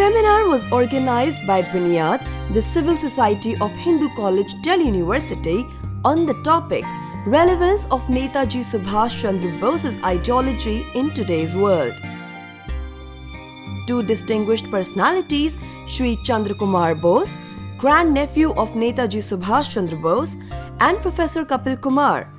seminar was organized by Bunyad, the Civil Society of Hindu College, Delhi University, on the topic Relevance of Netaji Subhash Chandra Bose's Ideology in Today's World. Two distinguished personalities, Shri Chandra Kumar Bose, grand-nephew of Netaji Subhash Chandra Bose, and Professor Kapil Kumar,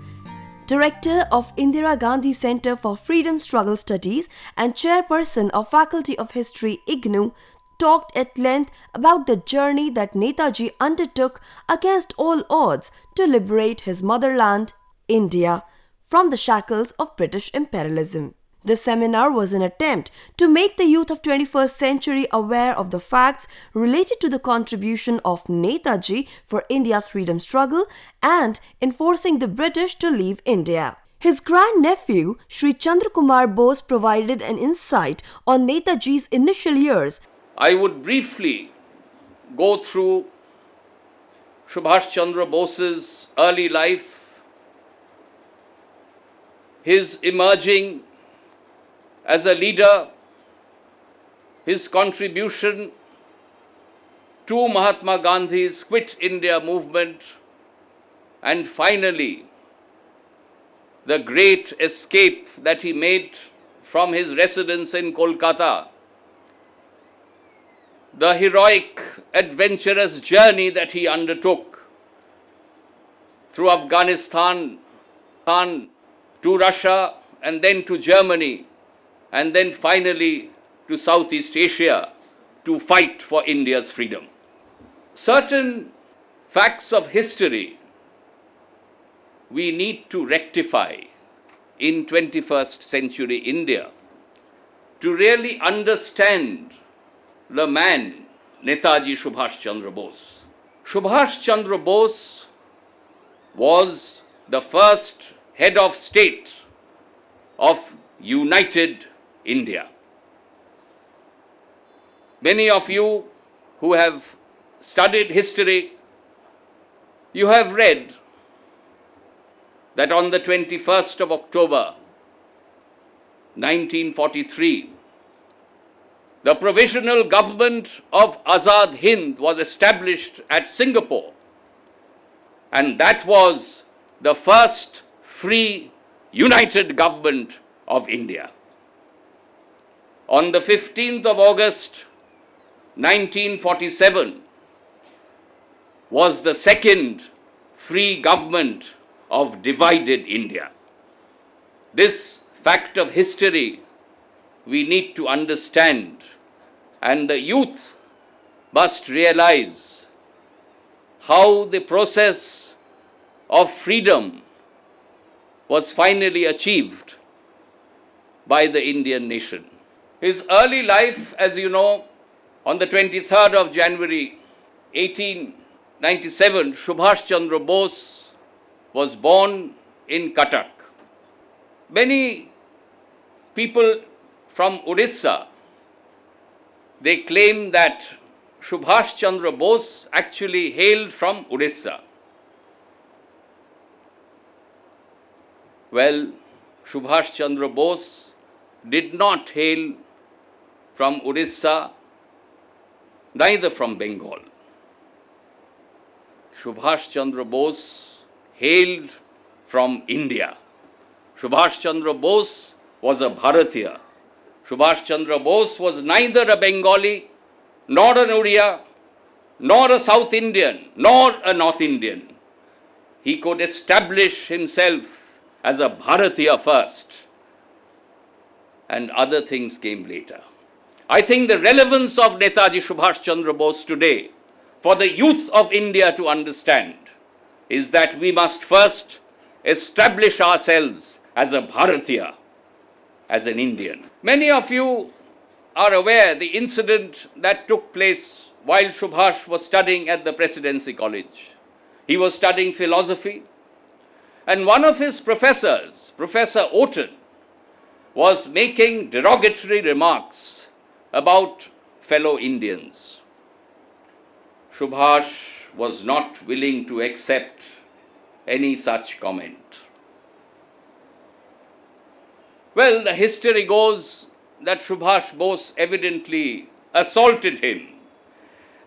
Director of Indira Gandhi Centre for Freedom Struggle Studies and Chairperson of Faculty of History, IGNOU, talked at length about the journey that Netaji undertook against all odds to liberate his motherland, India, from the shackles of British imperialism. The seminar was an attempt to make the youth of 21st century aware of the facts related to the contribution of Netaji for India's freedom struggle and in forcing the British to leave India. His grand-nephew, Sri Chandra Kumar Bose, provided an insight on Netaji's initial years. I would briefly go through Subhash Chandra Bose's early life, his emerging as a leader, his contribution to Mahatma Gandhi's Quit India movement, and finally, the great escape that he made from his residence in Kolkata, the heroic, adventurous journey that he undertook through Afghanistan, to Russia, and then to Germany, and then finally to Southeast Asia to fight for India's freedom. Certain facts of history we need to rectify in 21st century India to really understand the man Netaji Subhash Chandra Bose. Subhash Chandra Bose was the first head of state of United India. Many of you who have studied history, you have read that on the 21st of October 1943, the provisional government of Azad Hind was established at Singapore, and that was the first free united government of India. On the 15th of August 1947 was the second free government of divided India. This fact of history we need to understand, and the youth must realize how the process of freedom was finally achieved by the Indian nation. His early life, as you know, on the 23rd of January 1897, Subhash Chandra Bose was born in Cuttack. Many people from Odisha, they claim that Subhash Chandra Bose actually hailed from Odisha. Well, Subhash Chandra Bose did not hail from Odisha, neither from Bengal. Subhash Chandra Bose hailed from India. Subhash Chandra Bose was a Bharatiya. Subhash Chandra Bose was neither a Bengali, nor an Oriya, nor a South Indian, nor a North Indian. He could establish himself as a Bharatiya first, and other things came later. I think the relevance of Netaji Subhash Chandra Bose today for the youth of India to understand is that we must first establish ourselves as a Bharatiya, as an Indian. Many of you are aware the incident that took place while Subhash was studying at the Presidency College. He was studying philosophy, and one of his professors, Professor Otten, was making derogatory remarks about fellow Indians. Subhash was not willing to accept any such comment. Well, the history goes that Subhash Bose evidently assaulted him.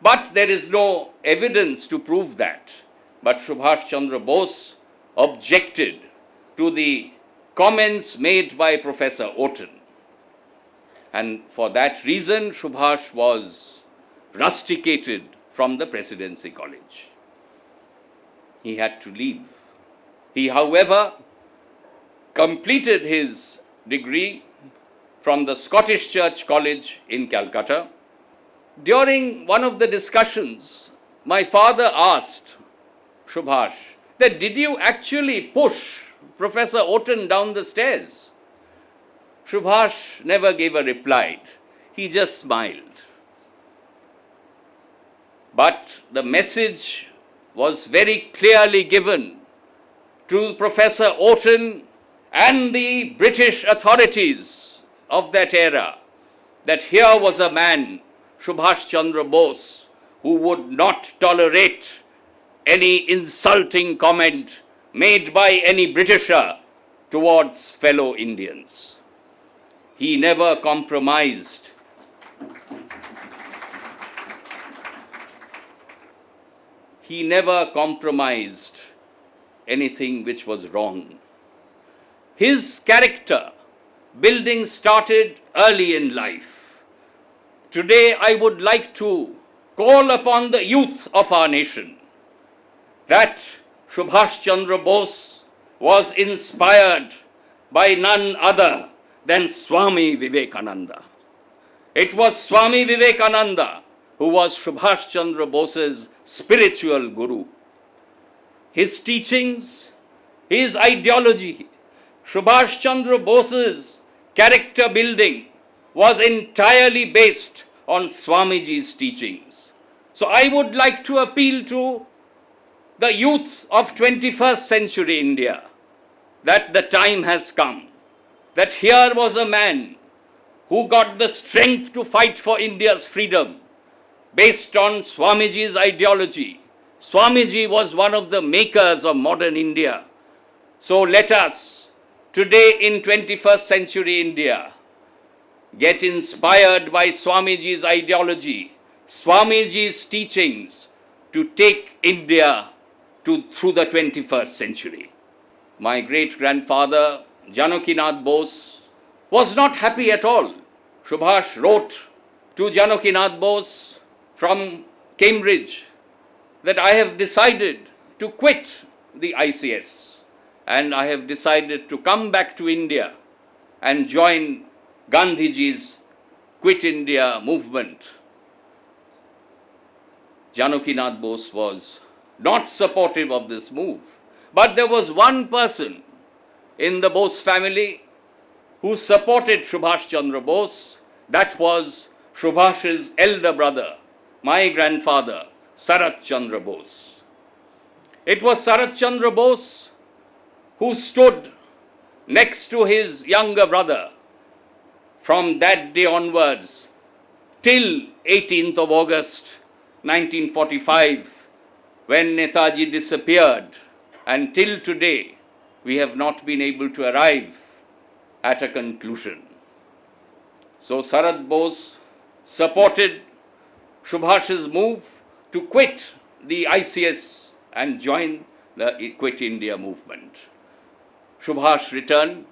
But there is no evidence to prove that. But Subhash Chandra Bose objected to the comments made by Professor Orton. And for that reason, Subhash was rusticated from the Presidency College. He had to leave. He, however, completed his degree from the Scottish Church College in Calcutta. During one of the discussions, my father asked Subhash that, did you actually push Professor Orton down the stairs? Subhash never gave a reply. He just smiled. But the message was very clearly given to Professor Orton and the British authorities of that era, that here was a man, Subhash Chandra Bose, who would not tolerate any insulting comment made by any Britisher towards fellow Indians. He never compromised. He never compromised anything which was wrong. His character building started early in life. Today, I would like to call upon the youth of our nation that Subhash Chandra Bose was inspired by none other than Swami Vivekananda. It was Swami Vivekananda who was Subhash Chandra Bose's spiritual guru. His teachings, his ideology, Subhash Chandra Bose's character building was entirely based on Swamiji's teachings. So I would like to appeal to the youth of 21st century India that the time has come, that here was a man who got the strength to fight for India's freedom based on Swamiji's ideology. Swamiji was one of the makers of modern India. So let us, today in 21st century India, get inspired by Swamiji's ideology, Swamiji's teachings, to take India through the 21st century. My great-grandfather, Janakinath Bose, was not happy at all. Subhash wrote to Janakinath Bose from Cambridge that I have decided to quit the ICS and I have decided to come back to India and join Gandhiji's Quit India movement. Janakinath Bose was not supportive of this move. But there was one person in the Bose family who supported Subhash Chandra Bose. That was Subhash's elder brother, my grandfather, Sarat Chandra Bose. It was Sarat Chandra Bose who stood next to his younger brother from that day onwards till 18th of August 1945, when Netaji disappeared, and till today we have not been able to arrive at a conclusion. So Sarat Bose supported Subhash's move to quit the ICS and join the Quit India movement. Subhash returned.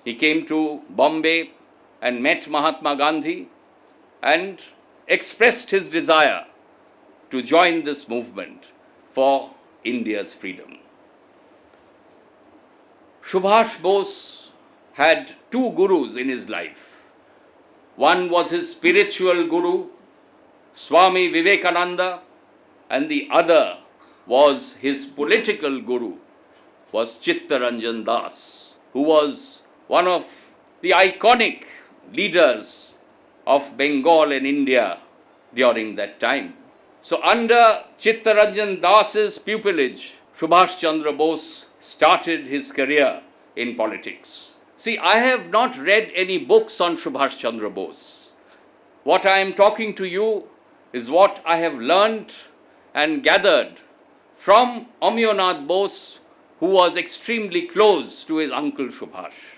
He came to Bombay and met Mahatma Gandhi and expressed his desire to join this movement for India's freedom. Subhash Bose had two gurus in his life. One was his spiritual guru, Swami Vivekananda, and the other was his political guru, was Chittaranjan Das, who was one of the iconic leaders of Bengal and India during that time. So under Chittaranjan Das's pupillage, Subhash Chandra Bose started his career in politics. See, I have not read any books on Subhash Chandra Bose. What I am talking to you is what I have learnt and gathered from Amyonath Bose, who was extremely close to his uncle Subhash.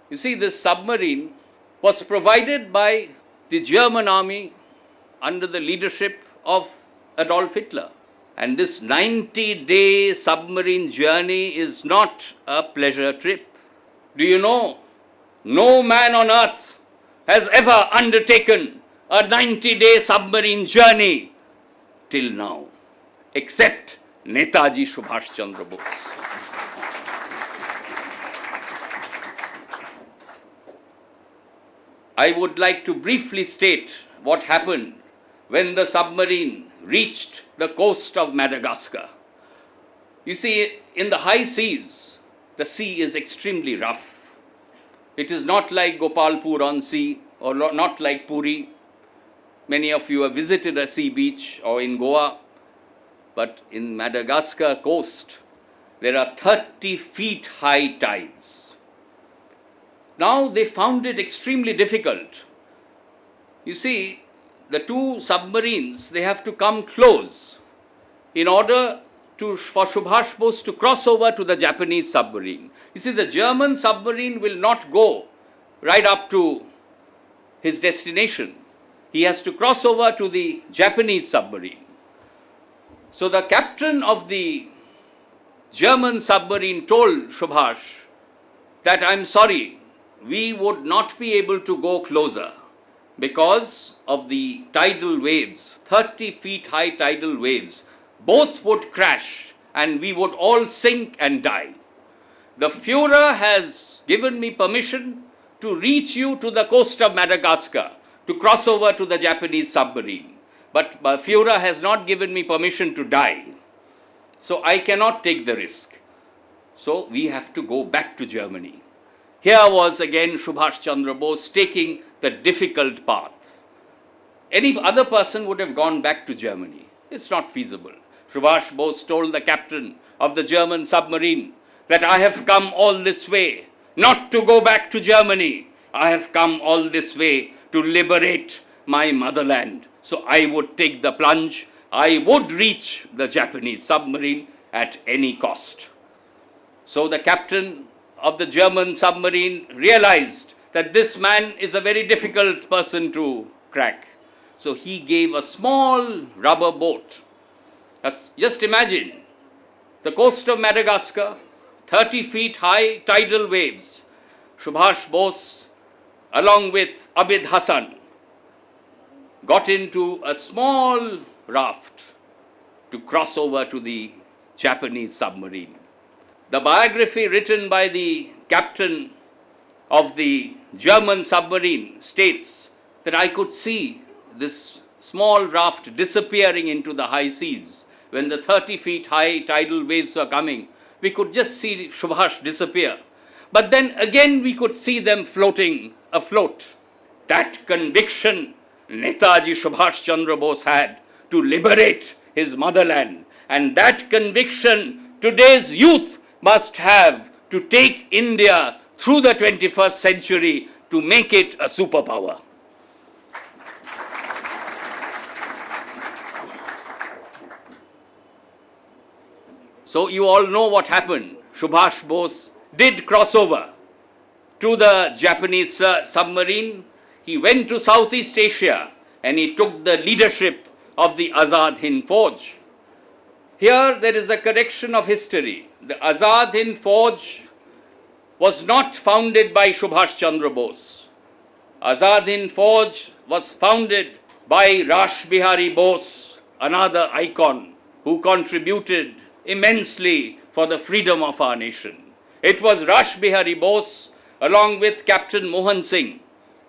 You see, this submarine was provided by the German army under the leadership of Adolf Hitler. And this 90-day submarine journey is not a pleasure trip. Do you know, no man on earth has ever undertaken a 90-day submarine journey till now, except Netaji Subhash Chandra Bose. I would like to briefly state what happened when the submarine reached the coast of Madagascar. You see, in the high seas, the sea is extremely rough. It is not like Gopalpur on sea or not like Puri. Many of you have visited a sea beach or in Goa, but in Madagascar coast, there are 30 feet high tides. Now they found it extremely difficult. You see, the two submarines, they have to come close in order for Subhash Bose to cross over to the Japanese submarine. You see, the German submarine will not go right up to his destination. He has to cross over to the Japanese submarine. So the captain of the German submarine told Subhash that, I'm sorry, we would not be able to go closer because of the tidal waves, 30 feet high tidal waves. Both would crash and we would all sink and die. The Führer has given me permission to reach you to the coast of Madagascar to cross over to the Japanese submarine. But the Führer has not given me permission to die. So I cannot take the risk. So we have to go back to Germany. Here was again Subhash Chandra Bose taking the difficult path. Any other person would have gone back to Germany. It's not feasible. Subhash Bose told the captain of the German submarine that I have come all this way not to go back to Germany. I have come all this way to liberate my motherland. So I would take the plunge. I would reach the Japanese submarine at any cost. So the captain of the German submarine realized that this man is a very difficult person to crack. So he gave a small rubber boat. Just imagine the coast of Madagascar, 30 feet high tidal waves. Subhash Bose, along with Abid Hassan, got into a small raft to cross over to the Japanese submarine. The biography written by the captain of the German submarine states that I could see this small raft disappearing into the high seas. When the 30 feet high tidal waves were coming, we could just see Subhash disappear. But then again we could see them floating afloat. That conviction Netaji Subhash Chandra Bose had to liberate his motherland, and that conviction today's youth must have to take India through the 21st century to make it a superpower. So you all know what happened. Subhash Bose did cross over to the Japanese submarine. He went to Southeast Asia and he took the leadership of the Azad Hind Fauj. Here there is a correction of history. The Azad Hind Fauj was not founded by Subhash Chandra Bose. Azad Hind Fauj was founded by Rash Bihari Bose, another icon who contributed immensely for the freedom of our nation. It was Rash Bihari Bose along with Captain Mohan Singh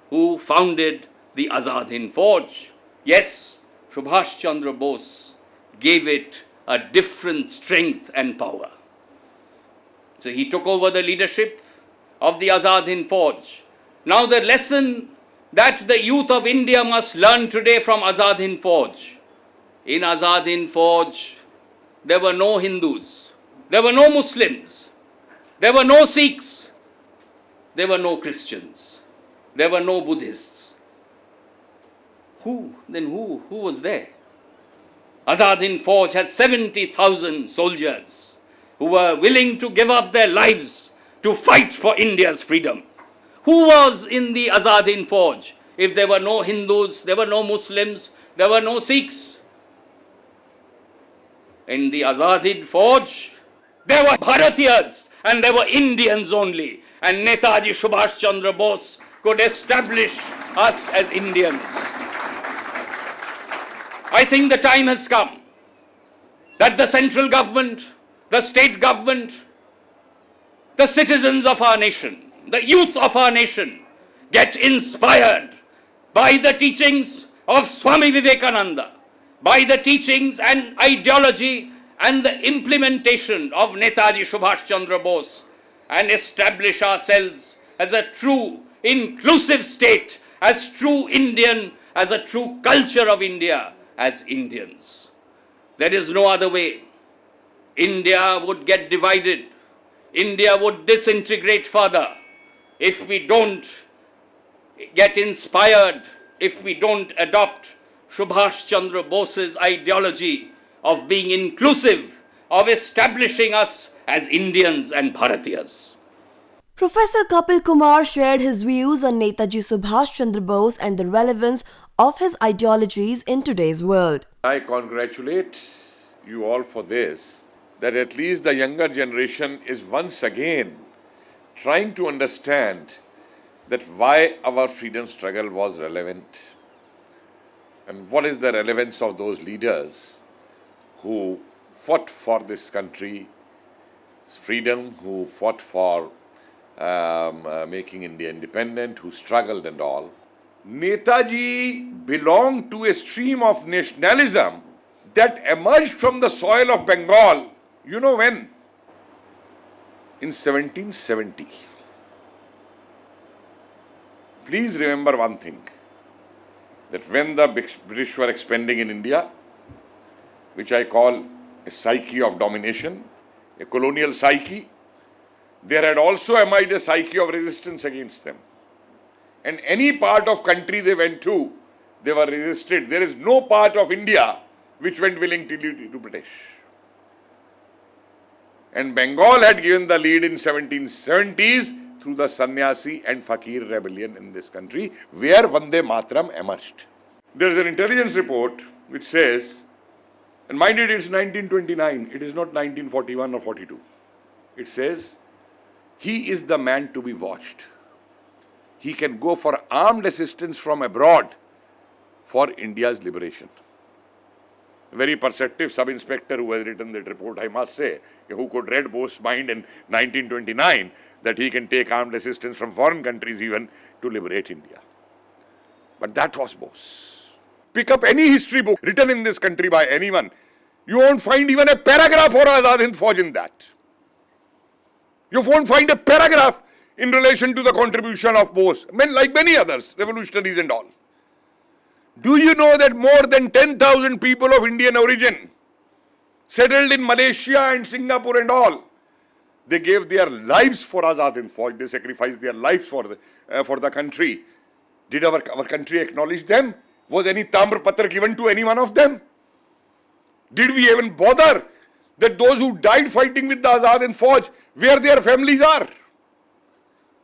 who founded the Azad Hind Fauj. Yes, Subhash Chandra Bose gave it a different strength and power. So he took over the leadership of the Azad Hind Fauj. Now the lesson that the youth of India must learn today from Azad Hind Fauj. In Azad Hind Fauj, there were no Hindus, there were no Muslims, there were no Sikhs, there were no Christians, there were no Buddhists. Who was there? Azad Hind Fauj has 70,000 soldiers who were willing to give up their lives to fight for India's freedom. Who was in the Azad Hind Fauj? if there were no Hindus, there were no Muslims, there were no Sikhs. In the Azad Fauj, there were Bharatiyas and there were Indians only. And Netaji Subhash Chandra Bose could establish us as Indians. I think the time has come that the central government, the state government, the citizens of our nation, the youth of our nation get inspired by the teachings of Swami Vivekananda, by the teachings and ideology and the implementation of Netaji Subhash Chandra Bose, and establish ourselves as a true inclusive state, as true Indian, as a true culture of India, as Indians. There is no other way. India would get divided. India would disintegrate further if we don't get inspired, if we don't adopt Subhash Chandra Bose's ideology of being inclusive, of establishing us as Indians and Bharatiyas. Professor Kapil Kumar shared his views on Netaji Subhash Chandra Bose and the relevance of his ideologies in today's world. I congratulate you all for this, that at least the younger generation is once again trying to understand that why our freedom struggle was relevant and what is the relevance of those leaders who fought for this country's freedom, who fought for making India independent, who struggled and all. Netaji belonged to a stream of nationalism that emerged from the soil of Bengal. You know when? In 1770. Please remember one thing, that when the British were expanding in India, which I call a psyche of domination, a colonial psyche, there had also emerged a psyche of resistance against them. And any part of country they went to, they were resisted. There is no part of India which went willingly to British. And Bengal had given the lead in 1770s through the Sannyasi and Fakir rebellion in this country, where Vande Mataram emerged. There is an intelligence report which says, and mind it, it's 1929, it is not 1941 or 42. It says, he is the man to be watched. He can go for armed assistance from abroad for India's liberation. A very perceptive sub-inspector who has written that report, I must say, who could read Bose's mind in 1929, that he can take armed assistance from foreign countries even to liberate India. But that was Bose. Pick up any history book written in this country by anyone, you won't find even a paragraph for Azad Hind Fauj in that. You won't find a paragraph in relation to the contribution of Bose, like many others, revolutionaries and all. Do you know that more than 10,000 people of Indian origin settled in Malaysia and Singapore and all, they gave their lives for Azad Hind Fauj, they sacrificed their lives for the country. Did our country acknowledge them? Was any Tamr Patra given to any one of them? Did we even bother that those who died fighting with the Azad Hind Fauj, where their families are?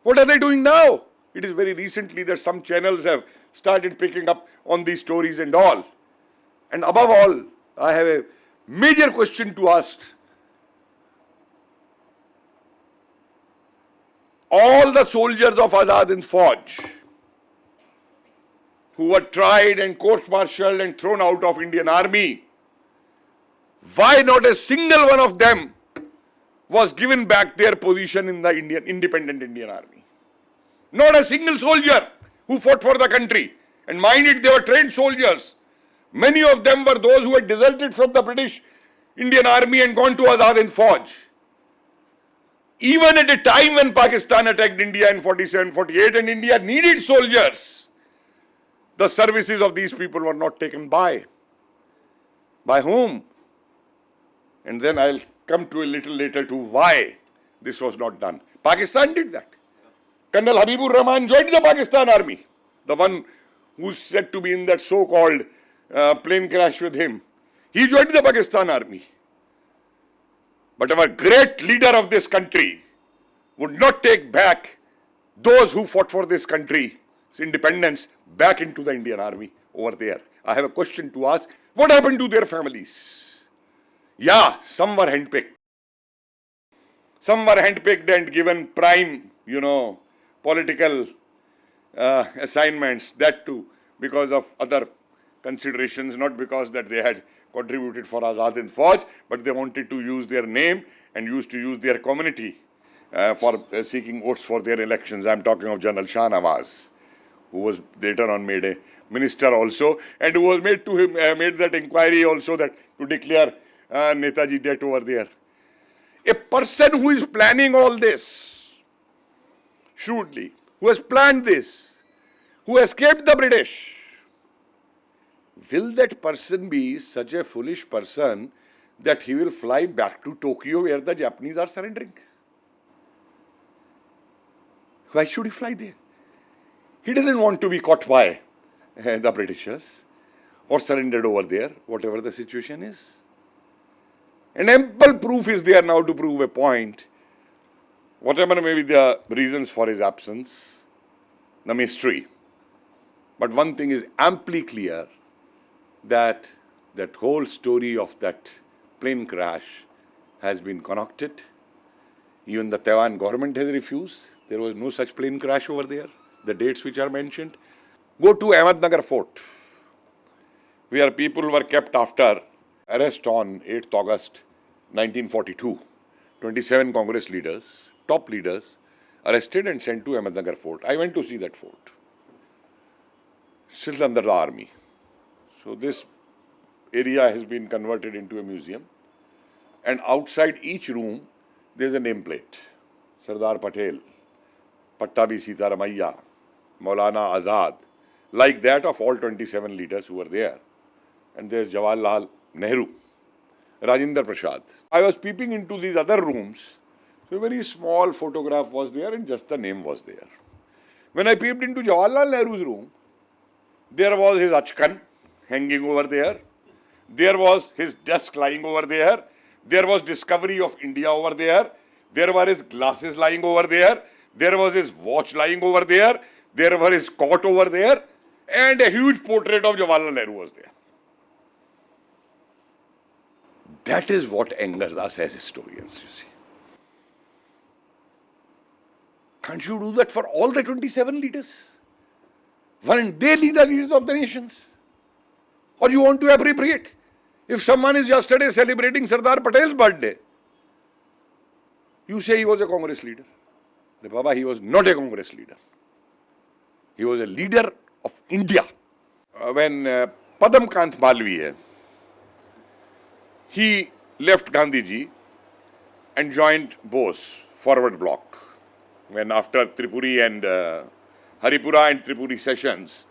What are they doing now? It is very recently that some channels have started picking up on these stories and all. And above all, I have a major question to ask. All the soldiers of Azad Hind Fauj who were tried and court-martialed and thrown out of Indian Army, why not a single one of them was given back their position in the independent Indian Army? Not a single soldier who fought for the country. And mind it, they were trained soldiers. Many of them were those who had deserted from the British Indian Army and gone to Azad Hind Fauj. Even at a time when Pakistan attacked India in 47-48 and India needed soldiers, the services of these people were not taken by. By whom? And then I'll come to a little later to why this was not done. Pakistan did that. Colonel Habibur Rahman joined the Pakistan army. The one who's said to be in that so-called plane crash with him. He joined the Pakistan army. But our great leader of this country would not take back those who fought for this country independence back into the Indian Army over there. I have a question to ask. What happened to their families? Yeah, some were handpicked. Some were handpicked and given prime, political assignments, that too, because of other considerations, not because that they had contributed for Azad Hind Fauj, but they wanted to use their name and used to use their community for seeking votes for their elections. I am talking of General Shah Nawaz, who was later on made a minister also, and who was made to him made that inquiry also that to declare Netaji dead over there. A person who is planning all this, shrewdly, who has planned this, who escaped the British, will that person be such a foolish person that he will fly back to Tokyo where the Japanese are surrendering? Why should he fly there? He doesn't want to be caught by the Britishers or surrendered over there, whatever the situation is. And ample proof is there now to prove a point. Whatever may be the reasons for his absence, the mystery. But one thing is amply clear, that that whole story of that plane crash has been concocted. Even the Taiwan government has refused. There was no such plane crash over there. The dates which are mentioned. Go to Ahmednagar Fort, where people were kept after arrest on 8th August 1942. 27 Congress leaders, top leaders, arrested and sent to Ahmednagar Fort. I went to see that fort. Still under the army. So this area has been converted into a museum. And outside each room, there is a nameplate. Sardar Patel, Pattabi Sitaramaiya, Maulana Azad, like that of all 27 leaders who were there. And there's Jawaharlal Nehru, Rajendra Prasad. I was peeping into these other rooms. So a very small photograph was there and just the name was there. When I peeped into Jawaharlal Nehru's room, there was his achkan hanging over there. There was his desk lying over there. There was Discovery of India over there. There were his glasses lying over there. There was his watch lying over there. There were his coat over there. And a huge portrait of Jawaharlal Nehru was there. That is what angers us as historians, you see. Can't you do that for all the 27 leaders? Weren't they the leaders of the nations? Or you want to appropriate? If someone is yesterday celebrating Sardar Patel's birthday, you say he was a Congress leader. But Baba, he was not a Congress leader. He was a leader of India. When Padamkant Malviya, he left Gandhiji and joined Bose, forward bloc. When after Tripuri and Haripura and Tripuri sessions,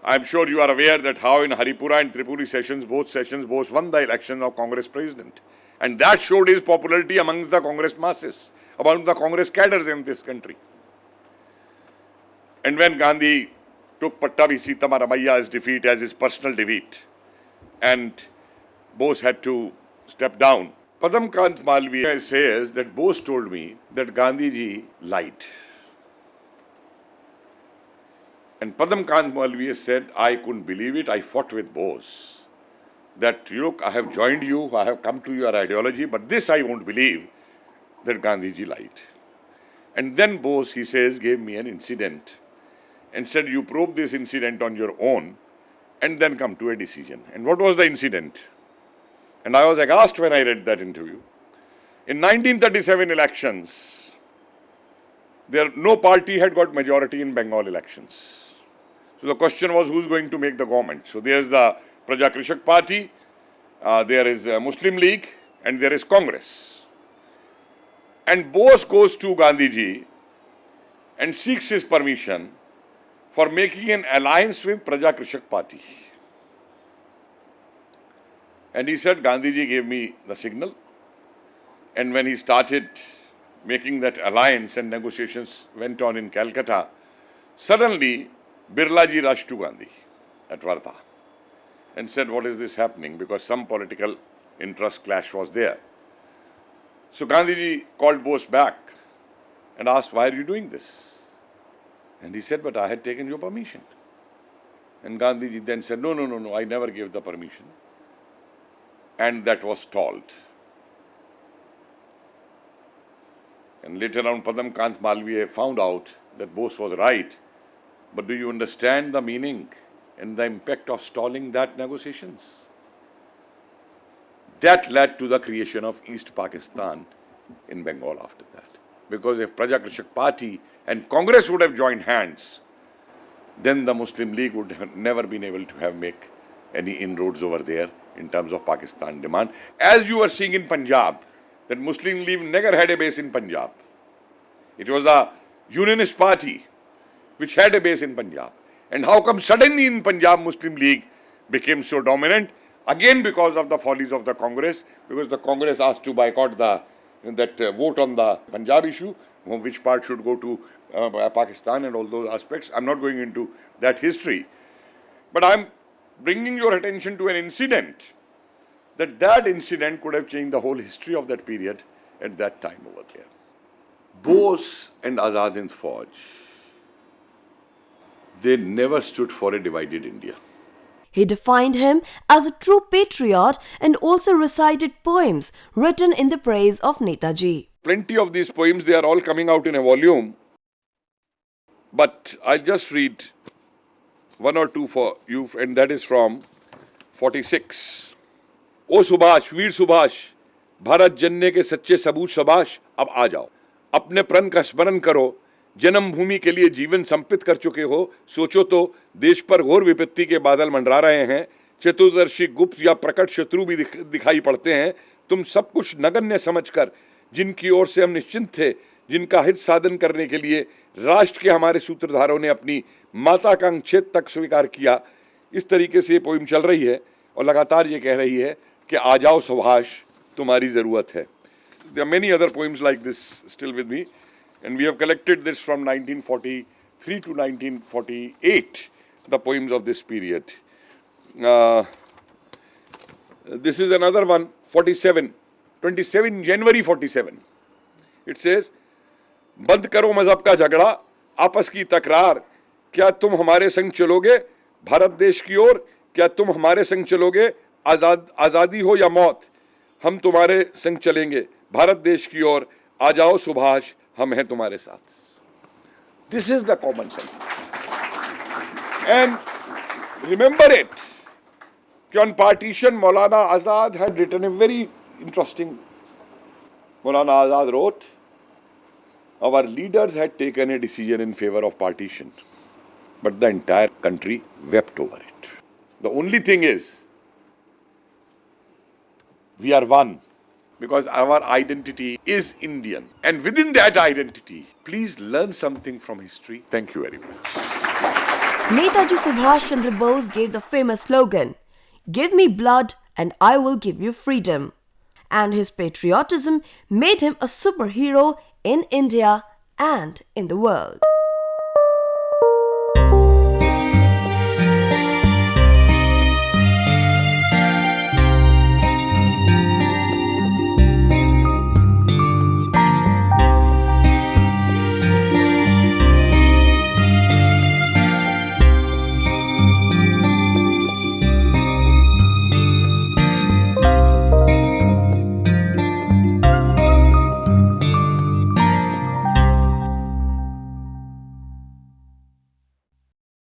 I am sure you are aware that how in Haripura and Tripuri sessions, Bose won the election of Congress president. And that showed his popularity amongst the Congress masses, among the Congress cadres in this country. And when Gandhi took Pattabi Sitaramaiya's defeat as his personal defeat, and Bose had to step down, Padamkant Malviya says that Bose told me that Gandhiji lied. And Padamkant Malviya said, I couldn't believe it. I fought with Bose. That, look, I have joined you, I have come to your ideology, but this I won't believe, that Gandhiji lied. And then Bose, he says, gave me an incident and said, you probe this incident on your own and then come to a decision. And what was the incident? And I was aghast when I read that interview. In 1937 elections, no party had got majority in Bengal elections. So the question was, who's going to make the government? So there's the Praja Krishak Party, there is Muslim League, and there is Congress. And Bose goes to Gandhiji and seeks his permission for making an alliance with Praja Krishak Party. And he said, Gandhiji gave me the signal. And when he started making that alliance and negotiations went on in Calcutta, suddenly Birlaji rushed to Gandhi at Wardha and said, what is this happening? Because some political interest clash was there. So Gandhiji called Bose back and asked, why are you doing this? And he said, but I had taken your permission. And Gandhiji then said, no, no, no, no, I never gave the permission. And that was stalled. And later on, Padam Kant Malviya found out that Bose was right. But do you understand the meaning and the impact of stalling that negotiations? That led to the creation of East Pakistan in Bengal after that. Because if Prajakrishak Party and Congress would have joined hands, then the Muslim League would have never been able to have make any inroads over there in terms of Pakistan demand. As you are seeing in Punjab, that Muslim League never had a base in Punjab. It was the Unionist Party which had a base in Punjab. And how come suddenly in Punjab Muslim League became so dominant? Again because of the follies of the Congress, because the Congress asked to boycott that vote on the Punjab issue, which part should go to Pakistan and all those aspects. I'm not going into that history. But I'm bringing your attention to an incident, that incident could have changed the whole history of that period at that time over there. Bose and Azad Hind Fauj, they never stood for a divided India. He defined him as a true patriot and also recited poems written in the praise of Netaji. Plenty of these poems, they are all coming out in a volume. But I'll just read one or two for you, and that is from 46. O Subhash, Veer Subhash, Bharat जनने के सच्चे सबूत शबाश, अब आ जाओ, अपने प्रण का स्मरण करो, जन्मभूमि के लिए जीवन समर्पित कर चुके हो, सोचो तो देश पर घोर विपत्ति के बादल मंडरा रहे हैं, चतुर्दर्शी गुप्त या प्रकट शत्रु भी दिखाई पड़ते हैं, तुम सब कुछ नगण्य समझकर जिनकी ओर से हम निश्चिंत थे, जिनका हित साधन करने के लिए राष्ट्र के हमारे सूत्रधारों ने अपनी माता का अंगच्छेद तक स्वीकार किया. इस तरीके से ये पोइम चल रही है और लगातार ये कह रही है कि आ जाओ सुभाष, तुम्हारी जरूरत है. There are many other poems like this still with me, and we have collected this from 1943 to 1948, the poems of this period. This is another one, 27 January 47. It says, बंद करो मजहब का झगड़ा, आपस की तकरार, क्या तुम हमारे संग चलोगे भारत देश की ओर, क्या तुम हमारे संग चलोगे आजादी हो या मौत, हम तुम्हारे संग चलेंगे भारत देश की ओर, आ जाओ सुभाष, हम हैं तुम्हारे साथ. This is the common sentiment. And remember it, कि on partition Maulana Azad had written a very interesting, Maulana Azad wrote, our leaders had taken a decision in favor of partition, but the entire country wept over it. The only thing is, we are one, because our identity is Indian. And within that identity, please learn something from history. Thank you very much. Netaji Subhash Chandra Bose gave the famous slogan, "Give me blood and I will give you freedom." And his patriotism made him a superhero in India and in the world.